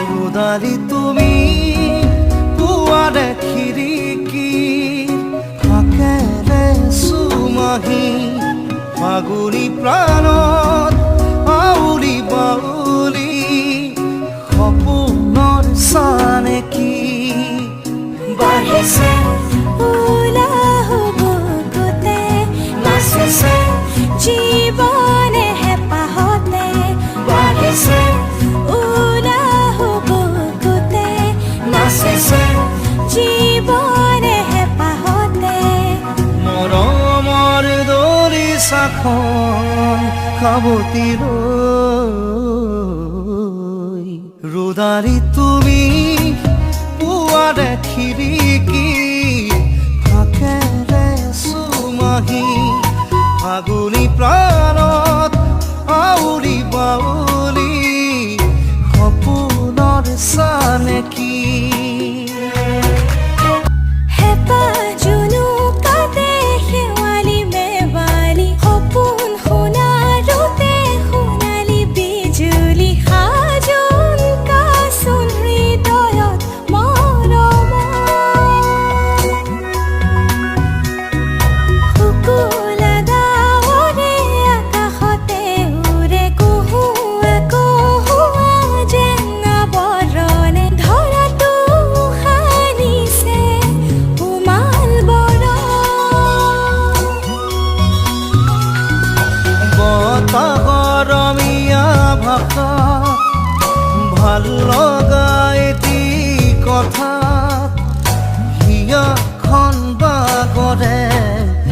ৰোদালি তুমি পুৱাৰে খিৰিকী হাকেৰে চুমাহি ফাগুনী প্ৰাণত আউলি বাউলি সপোনৰ চানেকি বাঢ়িছে উলাহ বুকুতে নাচিছে জীৱনে হেঁপাহতে বাঢ়িছে উলাহ বুকুতে নাচিছে জীৱনে হেঁপাহতে মৰমৰ দলিচাখন সাৱটি লৈ ৰোদালি তুমি পুৱাৰে খিৰিকী ফাকেৰে চুমাহি ফাগুনী প্ৰাণ